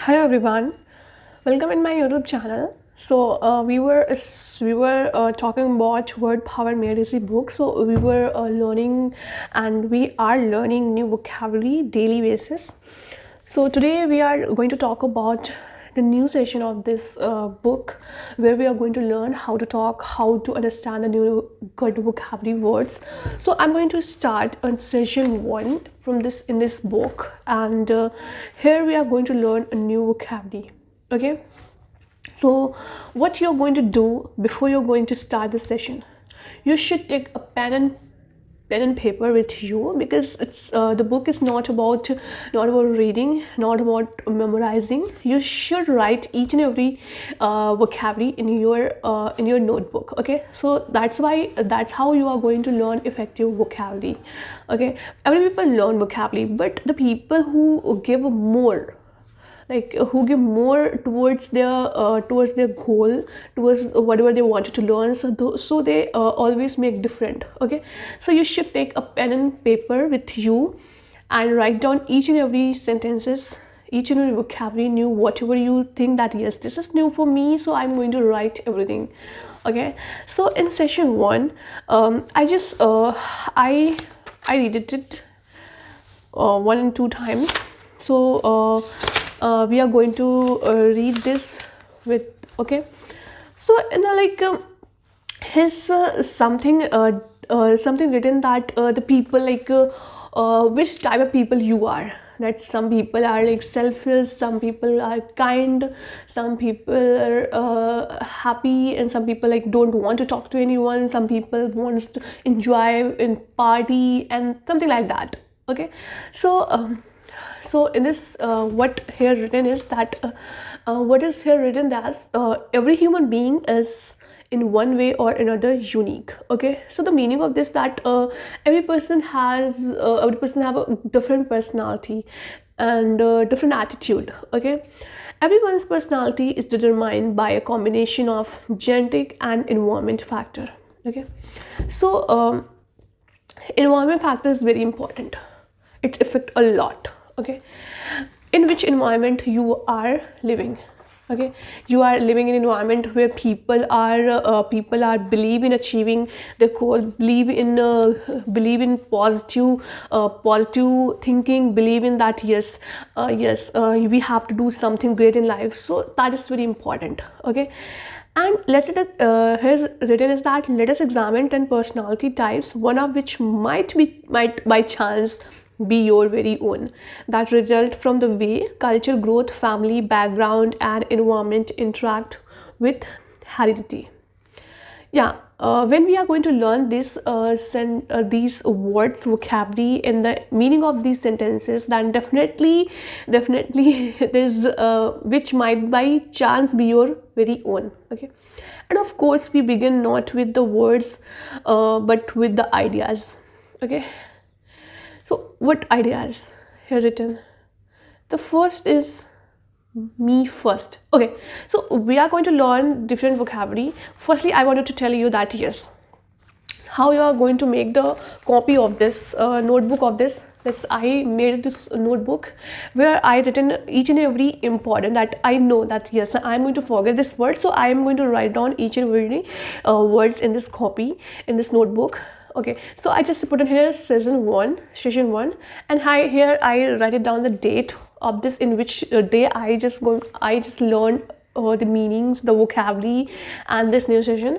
Hello everyone, welcome in my YouTube channel. We were talking about word power made easy book. So we were learning and we are learning new vocabulary daily basis. So today we are going to talk about the new session of this book, where we are going to learn how to talk, how to understand the new good vocabulary words. So I'm going to start on session 1 from this book, and here we are going to learn a new vocabulary. Okay, so what you're going to do before you're going to start the session, you should take a pen and paper with you, because it's the book is not about reading, not about memorizing. You should write each and every vocabulary in your notebook. Okay, so that's how you are going to learn effective vocabulary. Okay, every people learn vocabulary, but the people who give more, like who give more towards their goal, towards whatever they wanted to learn, so they always make different. Okay, so you should take a pen and paper with you and write down each and every sentences, each and every vocabulary new, whatever you think that yes, this is new for me, so I'm going to write everything. Okay, so in session 1, I just I read it 1 and 2 times. So we are going to read this with. Okay, so his something written that the people, which type of people you are. That some people are like selfish, some people are kind, some people are happy, and some people like don't want to talk to anyone, some people wants to enjoy in party and something like that. Okay, so so in this what here written is that what is here written as every human being is in one way or another unique. Okay, so the meaning of this, that every person have a different personality and different attitude. Okay, everyone's personality is determined by a combination of genetic and environment factor. Okay, so environment factor is very important. It affect a lot. Okay, in which environment you are living. Okay, you are living in an environment where people are believe in achieving their goal, believe in positive thinking, believe in that we have to do something great in life, so that is very important. Okay, and here's written is that let us examine 10 personality types, one of which might by chance be your very own, that result from the way culture, growth, family background and environment interact with heredity. Yeah, when we are going to learn these words vocabulary and the meaning of these sentences, then definitely this which might by chance be your very own. Okay, and of course we begin not with the words but with the ideas. Okay, so what ideas here written? The first is me first. Okay, so we are going to learn different vocabulary. Firstly, I wanted to tell you that yes, how you are going to make the copy of this notebook of this. I made this notebook where I written each and every important, that I know that yes, I'm going to forget this word, so I am going to write down each and every words in this copy, in this notebook. Okay, so I just put in here session 1, and here I write it down the date of this, in which day I just learned the meanings, the vocabulary, and this new session.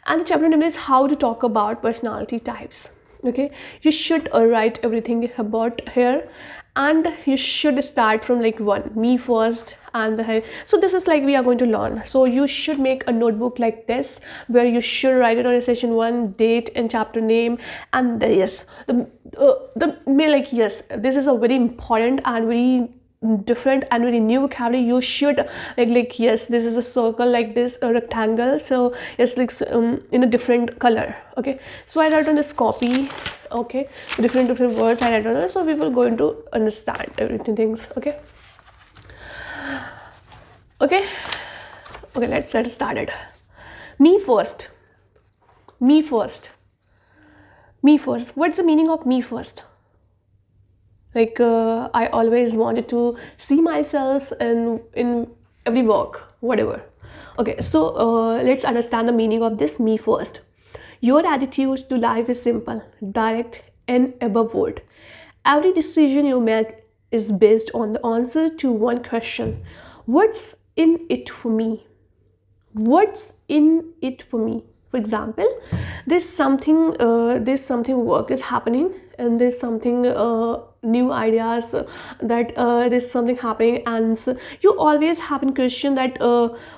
And the chapter name is how to talk about personality types. Okay, you should write everything about here, and you should start from like 1, me first, and so this is like we are going to learn. So you should make a notebook like this, where you should write it on a session 1 date and chapter name, and the like yes, this is a very important and very different and very new vocabulary. You should like yes, this is a circle, like this, a rectangle, so it's like in a different color. Okay, so I write on this copy. Okay, different words I write on it, so we will going to understand everything things. Okay, okay, let's get started. Me first. Me first. Me first. What's the meaning of me first? Like I always wanted to see myself in every work, whatever. Okay, so let's understand the meaning of this me first. Your attitude to life is simple, direct, and above board. Every decision you make is based on the answer to one question: what's in it for me? What's in it for me? For example, there's something work is happening, and there's something new ideas, that there's something happening, and so you always have a question that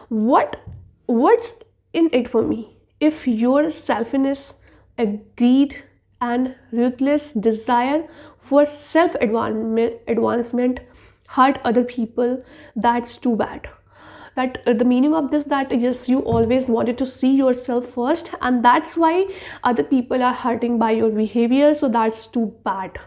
what what's in it for me? If your selfishness, a greed, and ruthless desire for self advancement hurt other people, that's too bad. That the meaning of this, that yes, you always wanted to see yourself first, and that's why other people are hurting by your behavior, so that's too bad.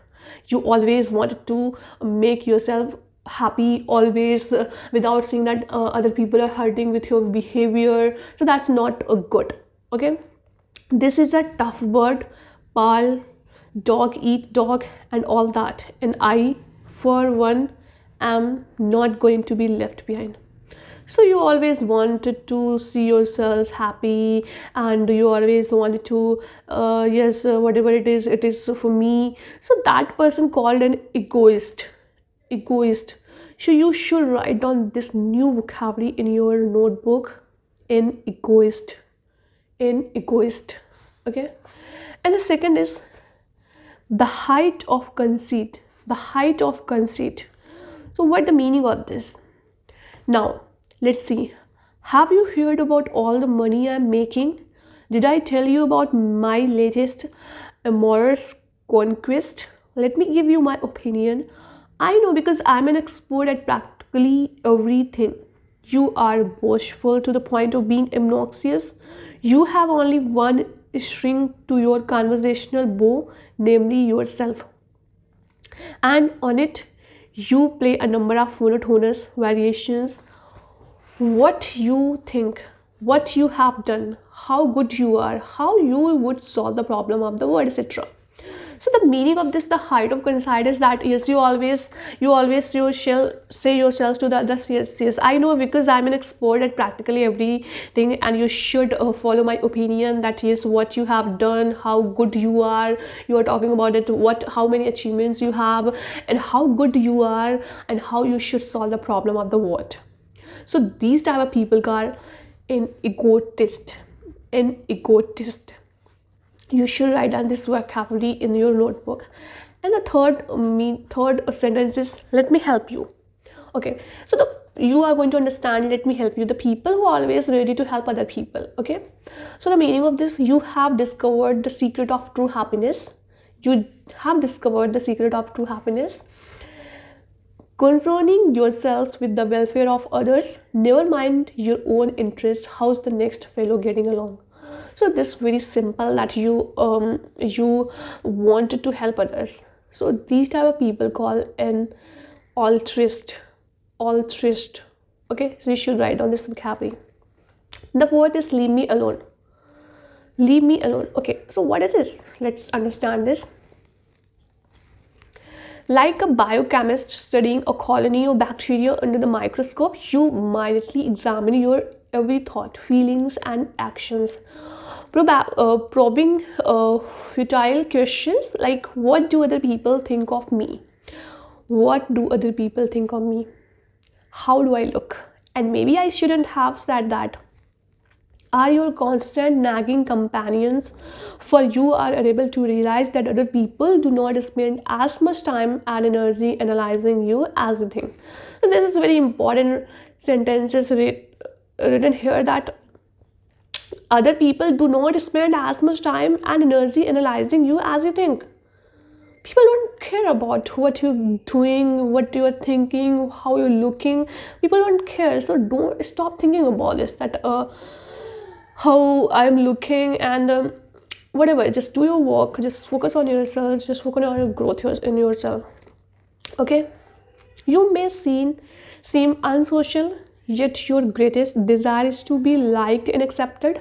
You always wanted to make yourself happy always, without seeing that other people are hurting with your behavior, so that's not a good. Okay, this is a tough word, pal, dog eat dog, and all that, and I for one am not going to be left behind. So you always wanted to see yourselves happy, and you always wanted to yes, whatever it is for me. So that person called an egoist. So you should write down this new vocabulary in your notebook: an egoist. Okay, and the second is the height of conceit. So what the meaning of this? Now, let's see. Have you heard about all the money I'm making? Did I tell you about my latest amorous conquest? Let me give you my opinion. I know, because I'm an expert at practically everything. You are boastful to the point of being obnoxious. You have only one string to your conversational bow, namely yourself, and on it you play a number of monotonous variations: what you think, what you have done, how good you are, how you would solve the problem of the world, etc. So the meaning of this, the height of conceit, is that yes, you shall say yourself to the others, yes, I know, because I'm an expert at practically everything, and you should follow my opinion, that yes, what you have done, how good you are talking about it, how many achievements you have, and how good you are, and how you should solve the problem of the world. So these type of people are an egotist. You should write down this vocabulary in your notebook. And the third sentence is, let me help you. Okay, so you are going to understand, let me help you, the people who are always ready to help other people. Okay, so the meaning of this: you have discovered the secret of true happiness. Concerning yourselves with the welfare of others, never mind your own interests. How's the next fellow getting along? So this very simple, that you wanted to help others. So these type of people call an altruist. Okay, so you should write down this vocabulary. The fourth is leave me alone. Okay, so what is this? Let's understand this. Like a biochemist studying a colony of bacteria under the microscope, you minutely examine your every thought, feelings, and actions, probing futile questions like, what do other people think of me? What do other people think of me? How do I look? And maybe I shouldn't have said that. Are your constant nagging companions, for you are unable to realize that other people do not spend as much time and energy analyzing you as you think. So this is very important sentences written here, that other people do not spend as much time and energy analyzing you as you think. People don't care about what you're doing, what you're thinking, how you're looking. People don't care. So don't stop thinking about this, that how I'm looking, and whatever. Just do your work. Just focus on yourself. Just focus on your growth in yourself. Okay. You may seem unsocial, yet your greatest desire is to be liked and accepted.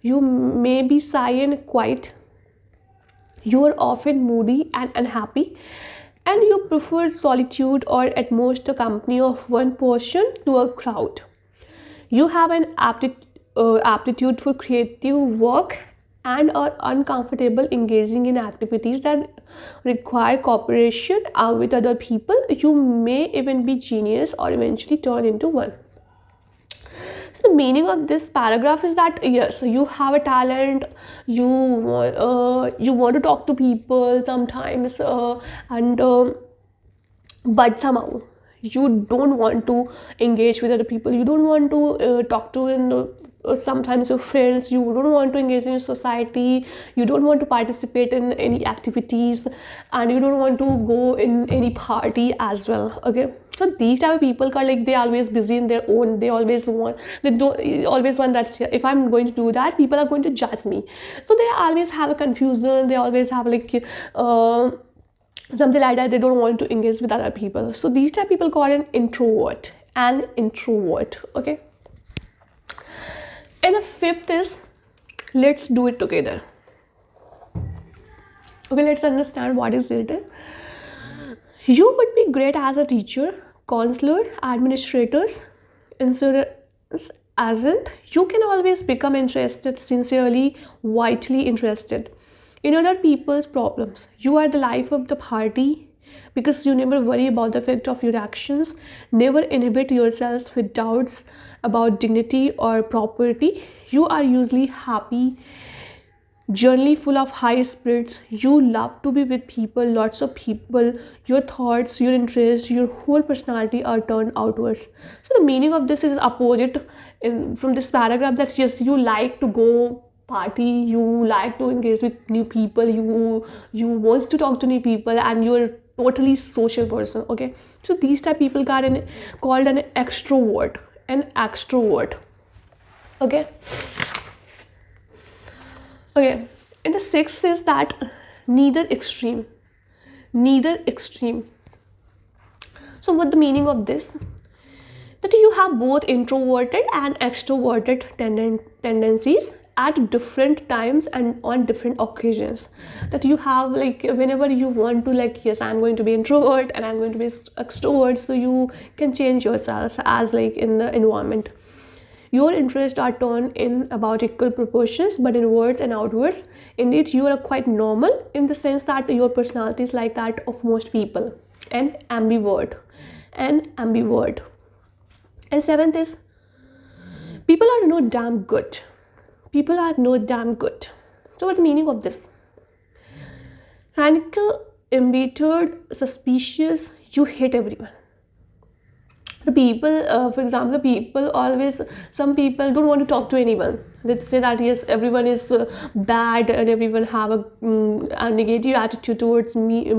You may be shy and quiet. You are often moody and unhappy. and you prefer solitude or at most the company of one person to a crowd. You have an aptitude for creative work and are uncomfortable engaging in activities that require cooperation with other people. You may even be genius or eventually turn into one. So the meaning of this paragraph is that yes, you have a talent, you want to talk to people sometimes, and but somehow you don't want to engage with other people, you don't want to talk to sometimes your friends, you don't want to engage in society, you don't want to participate in any activities, and you don't want to go in any party as well. Okay, so these type of people are like, they always busy in their own, they always want, they don't always want that if I'm going to do that, people are going to judge me, so they always have a confusion, they always have like something like that, they don't want to engage with other people. So these type of people called an introvert. Okay, and the fifth is, let's do it together. Okay, let's understand what is it. You would be great as a teacher, counselor, administrators, insurance agent. You can always become interested, sincerely, vitally interested in other people's problems. You are the life of the party because you never worry about the effect of your actions, never inhibit yourself with doubts about dignity or property. You are usually happy, journey full of high spirits. You love to be with people, lots of people. Your thoughts, your interests, your whole personality are turned outwards. So the meaning of this is opposite from this paragraph, that yes, you like to go party, you like to engage with new people, you want to talk to new people, and you're totally social person. Okay, so these type of people are called an extrovert. Okay, and the sixth is that neither extreme. So what the meaning of this, that you have both introverted and extroverted tendencies at different times and on different occasions. That you have like, whenever you want to, like, yes, I'm going to be introvert and I'm going to be extrovert, so you can change yourselves as like in the environment. Your interests are turned in about equal proportions, but in words and outwards, indeed, you are quite normal in the sense that your personality is like that of most people. And ambivert. And seventh is, people are no damn good. So what the meaning of this? Cynical, embittered, suspicious, you hate everyone. The people, for example, the people always, some people don't want to talk to anyone. They say that yes, everyone is bad and everyone have a negative attitude towards me,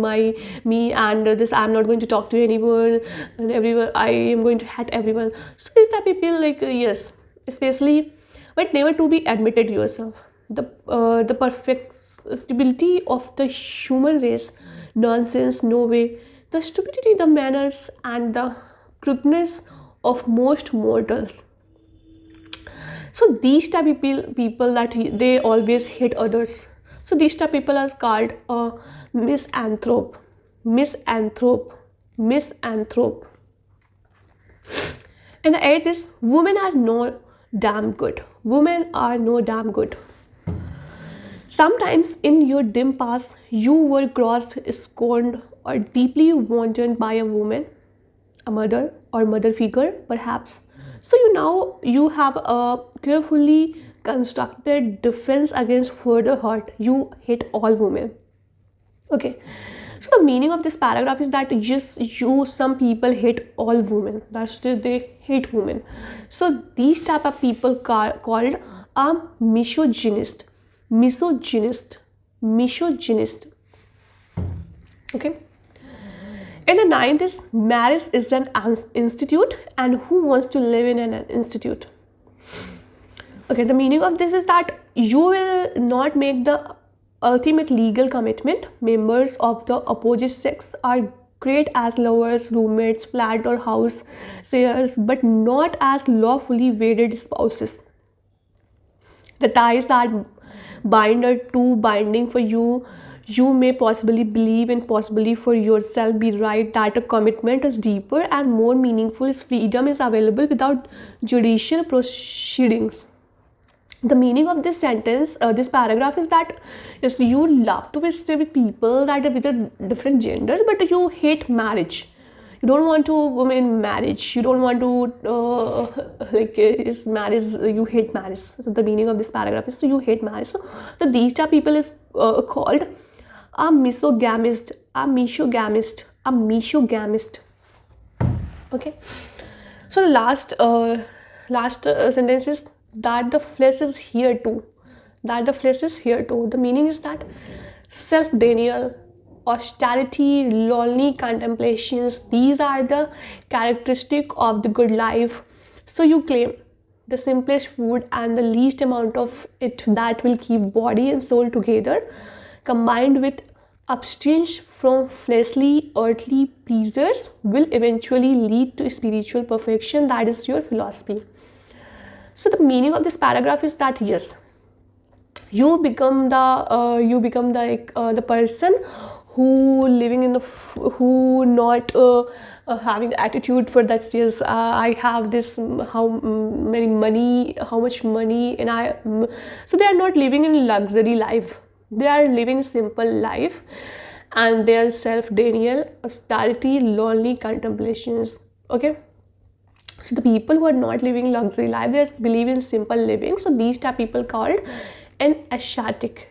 and this, I'm not going to talk to anyone, and everyone, I am going to hate everyone. So these type of people, like yes, especially, but never to be admitted yourself. The perfectibility of the human race, nonsense, no way. The stupidity, the manners, and the crookedness of most mortals. So these type of people that they always hate others. So these type of people are called a misanthrope. And the eighth is, women are no damn good. Sometimes in your dim past, you were crossed, scorned, or deeply wanted by a woman, a mother or mother figure perhaps. So you have a carefully constructed defense against further hurt. You hate all women. Okay, so the meaning of this paragraph is that some people hate all women, that's they hate women. So these type of people called a misogynist. Okay. And the ninth is, marriage is an institute, and who wants to live in an institute? Okay, the meaning of this is that you will not make the ultimate legal commitment. Members of the opposite sex are great as lovers, roommates, flat or house shares, but not as lawfully wedded spouses. The ties that bind are too binding for you you may possibly believe and possibly for yourself be right that a commitment is deeper and more meaningful is freedom is available without judicial proceedings. The meaning of this sentence, this paragraph is that is you love to stay with people that are with a different genders, but you hate marriage. You don't want to go in marriage. You don't want to is marriage. You hate marriage. So the meaning of this paragraph is so you hate marriage. So these type people is called a misogamist, a mishogamist, a mishogamist. Okay. So the last sentence is that the flesh is here too. That the flesh is here too. The meaning is that self-denial, austerity, lonely contemplations, these are the characteristic of the good life. So you claim the simplest food and the least amount of it that will keep body and soul together, combined with abstinence from fleshly earthly pleasures, will eventually lead to spiritual perfection. That is your philosophy. So the meaning of this paragraph is that yes, you become the person who living in the who not having attitude for that. Yes, I have this many money, how much money, and so they are not living in luxury life. They are living simple life, and they are self-denial, austerity, lonely contemplations. Okay. So the people who are not living luxury life, they believe in simple living. So these type people called an ascetic.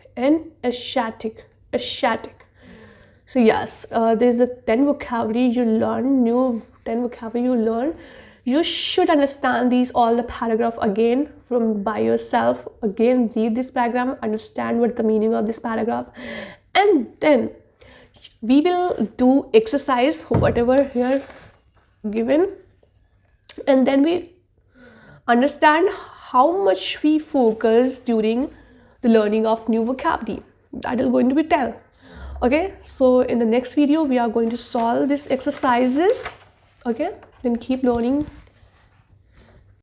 So yes, there's the 10 vocabulary you learn, new 10 vocabulary you learn. You should understand these all the paragraph again from by yourself. Again, read this paragraph, understand what the meaning of this paragraph, and then we will do exercise whatever here given, and then we understand how much we focus during the learning of new vocabulary. That is going to be tell. Okay, so in the next video we are going to solve these exercises. Okay, then keep learning.